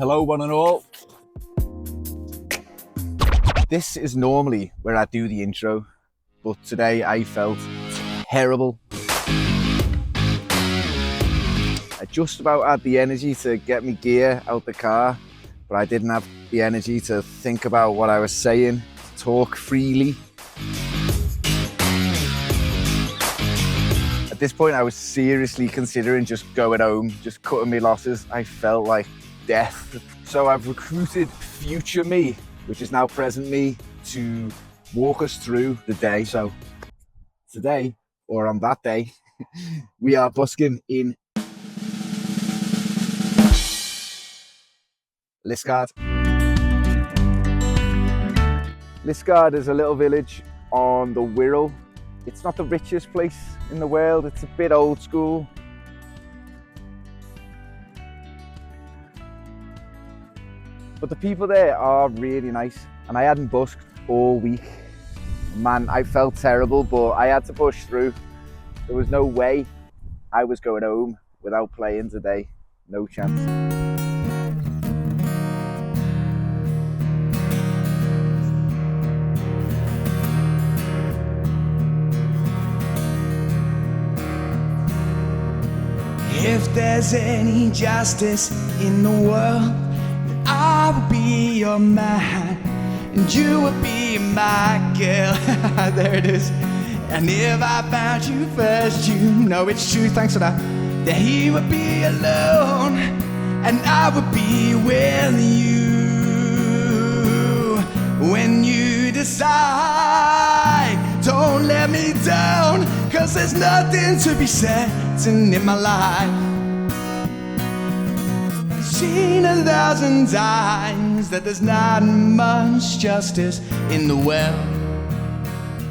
Hello one and all. This is normally where I do the intro, but today I felt terrible. I just about had the energy to get my gear out the car, but I didn't have the energy to think about what I was saying, talk freely. At this point I was seriously considering just going home, just cutting my losses. I felt like death. So I've recruited future me, which is now present me, to walk us through the day. So today, or on that day, we are busking in Liscard. Liscard is a little village on the Wirral. It's not the richest place in the world, it's a bit old school. But the people there are really nice, and I hadn't busked all week. Man, I felt terrible, but I had to push through. There was no way I was going home without playing today. No chance. If there's any justice in the world, I will be your man, and you will be my girl. There it is. And if I found you first, you know it's true, thanks for that. That he would be alone, and I would be with you. When you decide, don't let me down, 'cause there's nothing to be certain in my life. Seen 1,000 times that there's not much justice in the world.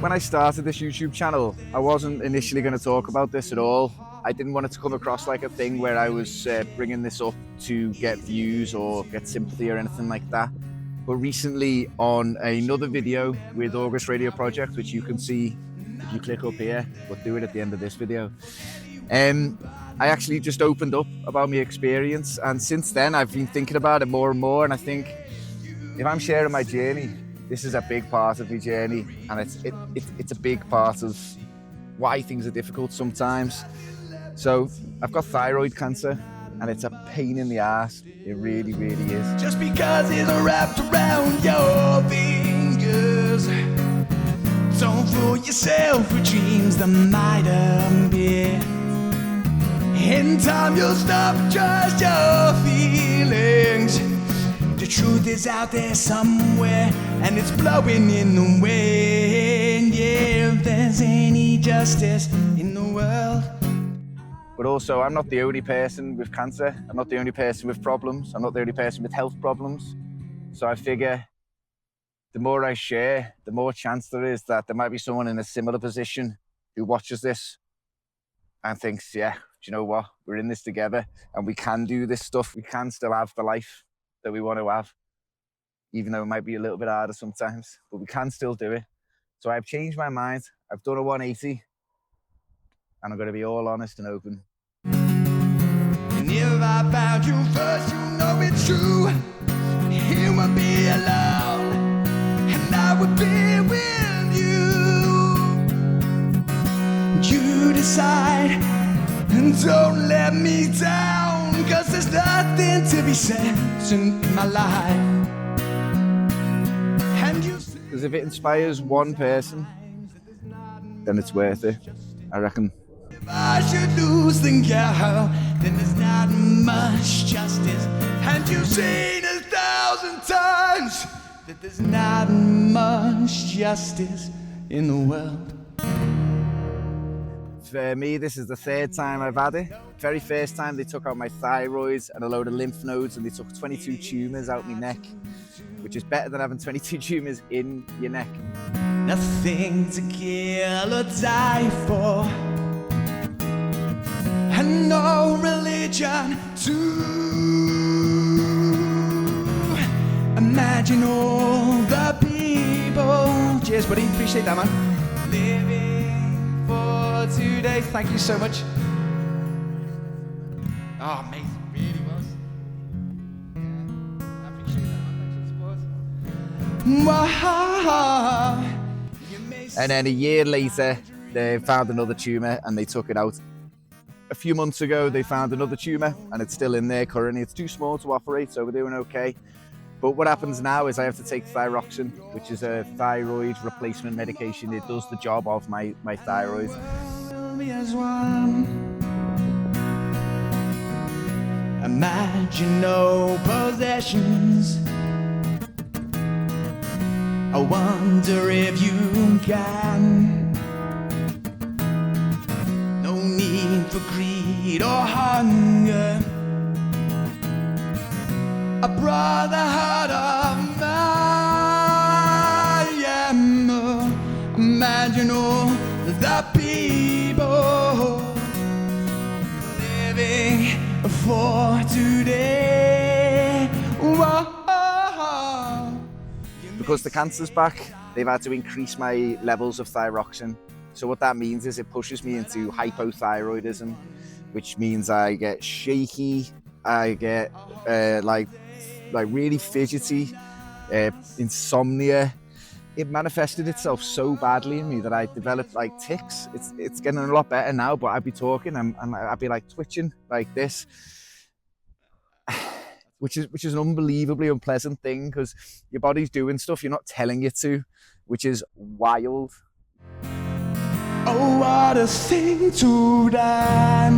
When I started this YouTube channel, I wasn't initially going to talk about this at all. I didn't want it to come across like a thing where I was bringing this up to get views or get sympathy or anything like that. But recently on another video with August Radio Project, which you can see if you click up here, but do it at the end of this video, I actually just opened up about my experience, and since then I've been thinking about it more and more, and I think if I'm sharing my journey, this is a big part of my journey, and it's a big part of why things are difficult sometimes. So I've got thyroid cancer, and it's a pain in the ass. It really, really is. Just because it's wrapped around your fingers, don't fool yourself with dreams that might appear. In time you'll stop and trust your feelings. The truth is out there somewhere, and it's blowing in the wind. Yeah, if there's any justice in the world. But also, I'm not the only person with cancer. I'm not the only person with problems. I'm not the only person with health problems. So I figure the more I share, the more chance there is that there might be someone in a similar position who watches this and thinks, yeah, do you know what? We're in this together, and we can do this stuff. We can still have the life that we want to have, even though it might be a little bit harder sometimes, but we can still do it. So I've changed my mind. I've done a 180, and I'm going to be all honest and open. And if I found you first, you know it's true. He would be alone, and I would be with you. You decide, and don't let me down, 'cause there's nothing to be said in my life. And you, Because if it inspires one person, then it's worth it, I reckon. if I should lose the girl, then there's not much justice. And you've seen 1,000 times that there's not much justice in the world. For me, this is the third time I've had it. Very first time they took out my thyroid and a load of lymph nodes, and they took 22 tumours out my neck, which is better than having 22 tumours in your neck. Nothing to kill or die for, and no religion to imagine all the people. Cheers, buddy. Appreciate that, man. Living for today. Thank you so much. Oh, amazing. Really was. And then a year later, they found another tumour and they took it out. A few months ago, they found another tumour and it's still in there currently. It's too small to operate, so we're doing okay. But what happens now is I have to take thyroxine, which is a thyroid replacement medication. It does the job of my thyroid. Imagine no possessions. I wonder if you can. No need for greed or hunger. A brotherhood of man. Imagine all the people living for today. Whoa. Because the cancer's back, they've had to increase my levels of thyroxine. So what that means is it pushes me into hypothyroidism, which means I get shaky, I get like really fidgety, insomnia. It manifested itself so badly in me that I developed like tics. It's getting a lot better now, but I'd be talking and I'd be like twitching like this, which is an unbelievably unpleasant thing because your body's doing stuff you're not telling it to, which is wild. Oh, what a thing to die.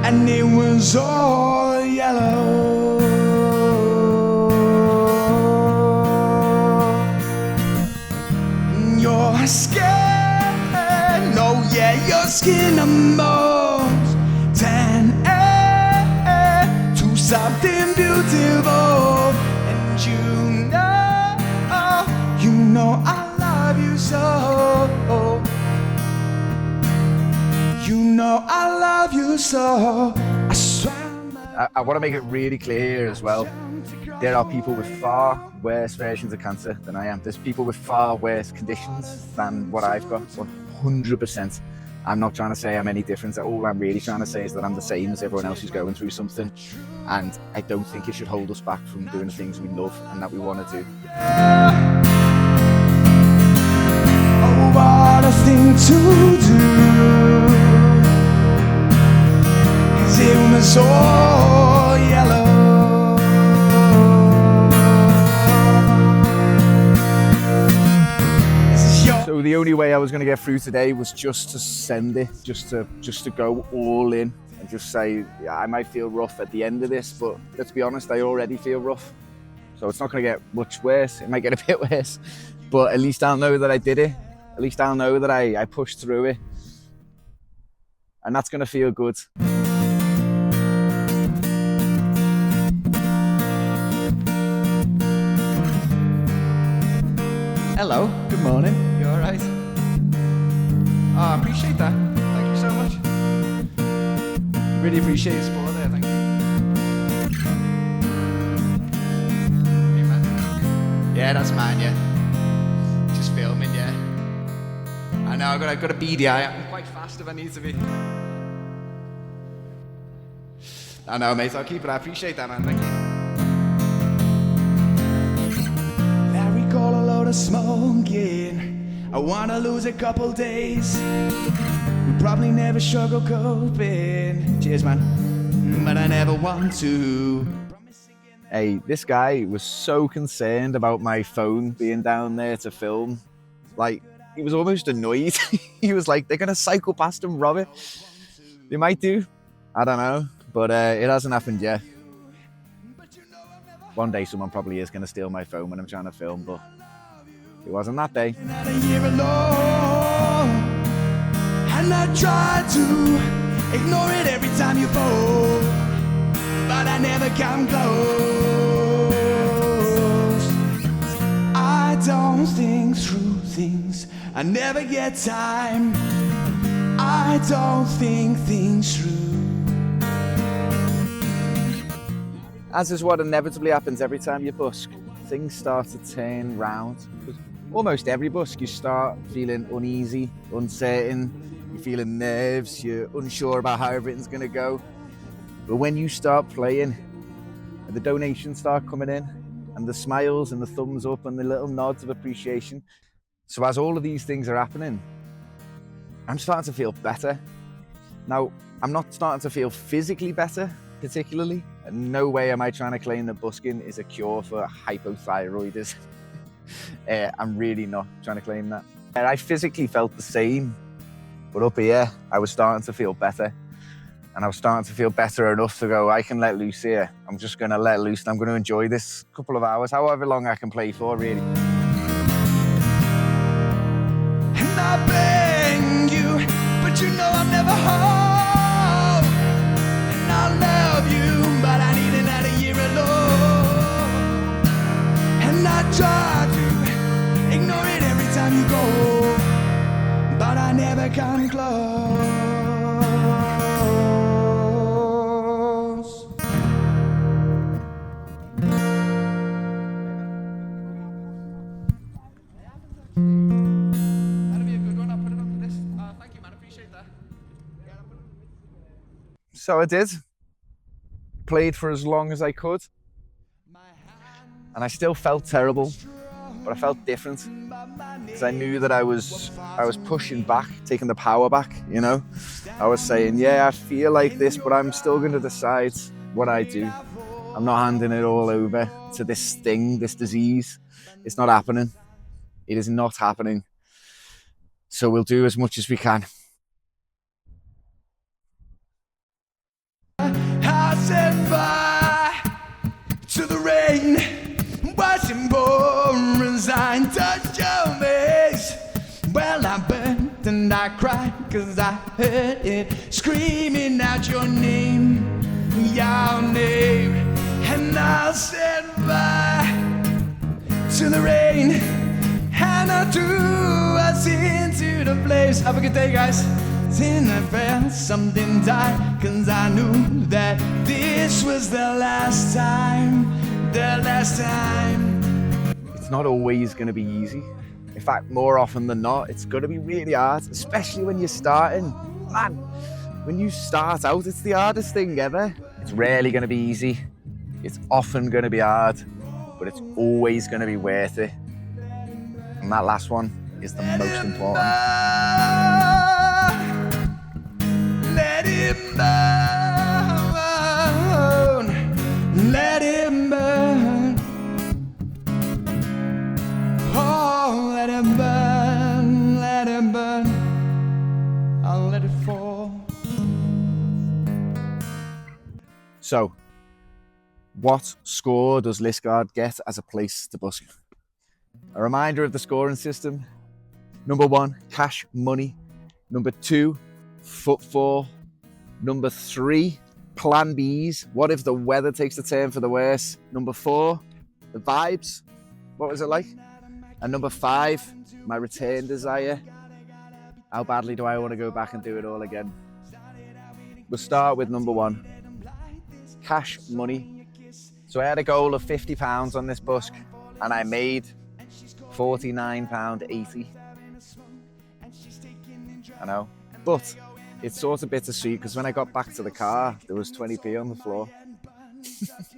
And it was all yellow. Your skin, oh yeah, your skin and bones tan to something beautiful. And you know I love you so. You know I love you so. I want to make it really clear as well. There are people with far worse versions of cancer than I am. There's people with far worse conditions than what I've got, 100%. I'm not trying to say I'm any different. All I'm really trying to say is that I'm the same as everyone else who's going through something. And I don't think it should hold us back from doing the things we love and that we want to do. Oh, what a thing to do. 'Cause it was all yellow. So the only way I was going to get through today was just to send it, just to go all in and just say, yeah, I might feel rough at the end of this, but let's be honest, I already feel rough. So it's not going to get much worse. It might get a bit worse, but at least I'll know that I did it. At least I'll know that I pushed through it. And that's going to feel good. Hello, good morning. You alright? Oh, I appreciate that. Thank you so much. Really appreciate your support there, thank you. Amen. Yeah, that's mine, yeah. Just filming, yeah. I know, I've got a beady eye. I'm quite fast if I need to be. I know, mate, I'll keep it. I appreciate that, man. Thank you. Call a load of smoking. I wanna lose a couple days. We probably never struggle coping. Cheers, man. But I never want to. Hey, this guy was so concerned about my phone being down there to film. Like, he was almost annoyed. He was like, they're gonna cycle past and rob it. They might do. I don't know. But it hasn't happened yet. One day someone probably is going to steal my phone when I'm trying to film, but it wasn't that day. Not a year alone, and I try to ignore it every time you fall, but I never come close. I don't think through things, I never get time. I don't think things through. As is what inevitably happens every time you busk, things start to turn round. Almost every busk you start feeling uneasy, uncertain, you're feeling nerves, you're unsure about how everything's going to go. But when you start playing and the donations start coming in and the smiles and the thumbs up and the little nods of appreciation. So as all of these things are happening, I'm starting to feel better. Now, I'm not starting to feel physically better, particularly. No way am I trying to claim that busking is a cure for hypothyroidism. I'm really not trying to claim that. I physically felt the same, but up here, I was starting to feel better. And I was starting to feel better enough to go, I can let loose here. I'm just gonna let loose and I'm gonna enjoy this couple of hours, however long I can play for, really. And I beg you, but you know I'm never home. And I love you, but I need another year alone. And I try to ignore it every time you go, but I never come close. So I did. Played for as long as I could. And I still felt terrible, but I felt different. Because I knew that I was pushing back, taking the power back, you know? I was saying, yeah, I feel like this, but I'm still gonna decide what I do. I'm not handing it all over to this thing, this disease. It's not happening. It is not happening. So we'll do as much as we can. I said bye to the rain, watching born resigned, touch your face. Well, I burned and I cried, cause I heard it screaming out your name. And I said bye to the rain, and I threw us into the place. Have a good day, guys. Then I felt something die, cause I knew that this was the last time, It's not always gonna be easy. In fact, more often than not, it's gonna be really hard, especially when you're starting. Man, when you start out, it's the hardest thing ever. It's rarely gonna be easy. It's often gonna be hard, but it's always gonna be worth it. And that last one is the most important. Let him burn, let him burn. Oh, let him burn, let him burn. I'll let it fall. So, what score does Liscard get as a place to busk? A reminder of the scoring system. Number 1, cash money. Number 2, footfall. Number 3, plan Bs. What if the weather takes a turn for the worse? Number 4, the vibes. What was it like? And number 5, my return desire. How badly do I want to go back and do it all again? We'll start with number 1, cash money. So I had a goal of £50 on this busk and I made £49.80. I know, but it's sort of bittersweet because when I got back to the car, there was 20p on the floor.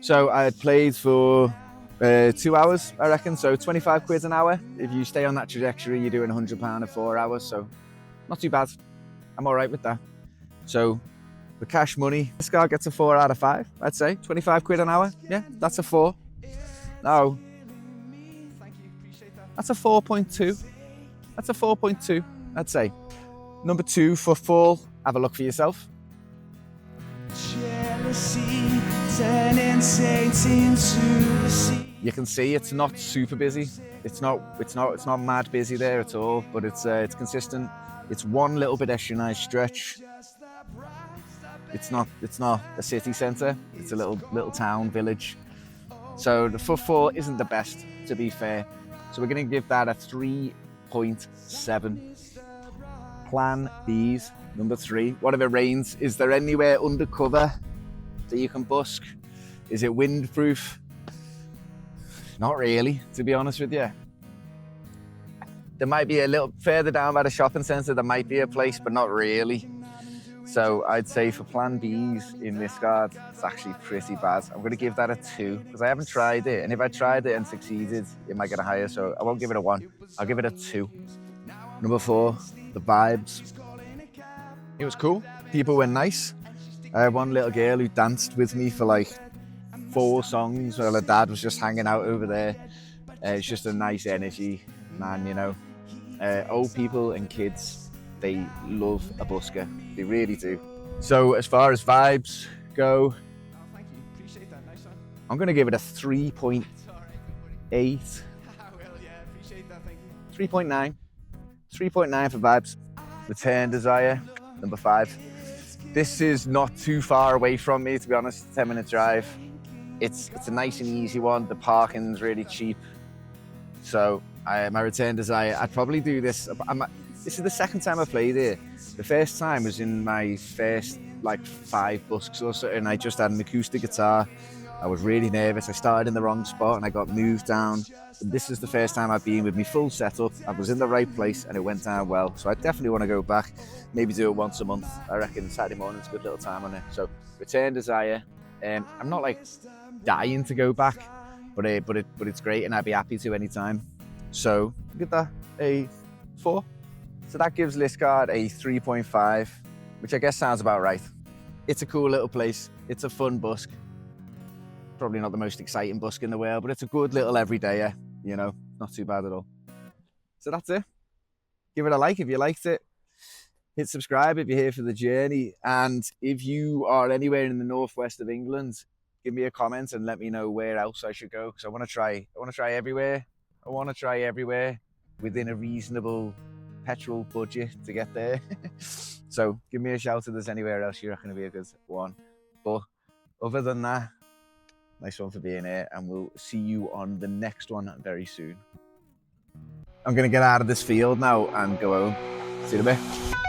So I had played for 2 hours, I reckon, so 25 quid an hour. If you stay on that trajectory, you're doing £100 in 4 hours, so not too bad. I'm all right with that. So the cash money, this guy gets a 4 out of 5, I'd say. 25 quid an hour, yeah, that's a 4. Now, that's a 4.2. That's a 4.2, I'd say. Number 2, footfall. Have a look for yourself. Jealousy, turning saints into the sea. You can see it's not super busy. It's not mad busy there at all, but it's consistent. It's one little pedestrianised stretch. It's not a city centre. It's a little town, village. So the footfall isn't the best, to be fair. So we're going to give that a 3.7. Plan Bs, number 3. What if it rains? Is there anywhere under cover that you can busk? Is it windproof? Not really, to be honest with you. There might be a little further down by the shopping centre, there might be a place, but not really. So I'd say for plan Bs in Liscard, it's actually pretty bad. I'm going to give that a 2 because I haven't tried it. And if I tried it and succeeded, it might get a higher. So I won't give it a 1. I'll give it a 2. Number 4, the vibes. It was cool. People were nice. I had one little girl who danced with me for like 4 songs while her dad was just hanging out over there. It's just a nice energy, man, you know. Old people and kids, they love a busker. They really do. So as far as vibes go, I'm going to give it a 3.8. 3.9. 3.9 for vibes. Return Desire, number 5. This is not too far away from me, to be honest. 10-minute drive. It's a nice and easy one. The parking's really cheap. So my Return Desire, I'd probably do this. This is the second time I played it. The first time was in my first like 5 busks or so, and I just had an acoustic guitar. I was really nervous. I started in the wrong spot and I got moved down. And this is the first time I've been with my full setup. I was in the right place and it went down well. So I definitely want to go back, maybe do it once a month. I reckon Saturday morning's a good little time on it. So Return Desire. I'm not like dying to go back, but it's great and I'd be happy to anytime. So give that a 4. So that gives Liscard a 3.5, which I guess sounds about right. It's a cool little place. It's a fun busk. Probably not the most exciting busk in the world, but it's a good little everydayer, you know, not too bad at all. So that's it. Give it a like if you liked it. Hit subscribe if you're here for the journey. And if you are anywhere in the northwest of England, give me a comment and let me know where else I should go. Because I want to try everywhere. I want to try everywhere within a reasonable petrol budget to get there. So give me a shout if there's anywhere else you reckon would be a good one. But other than that, nice one for being here, and we'll see you on the next one very soon. I'm going to get out of this field now and go home. See you in a bit.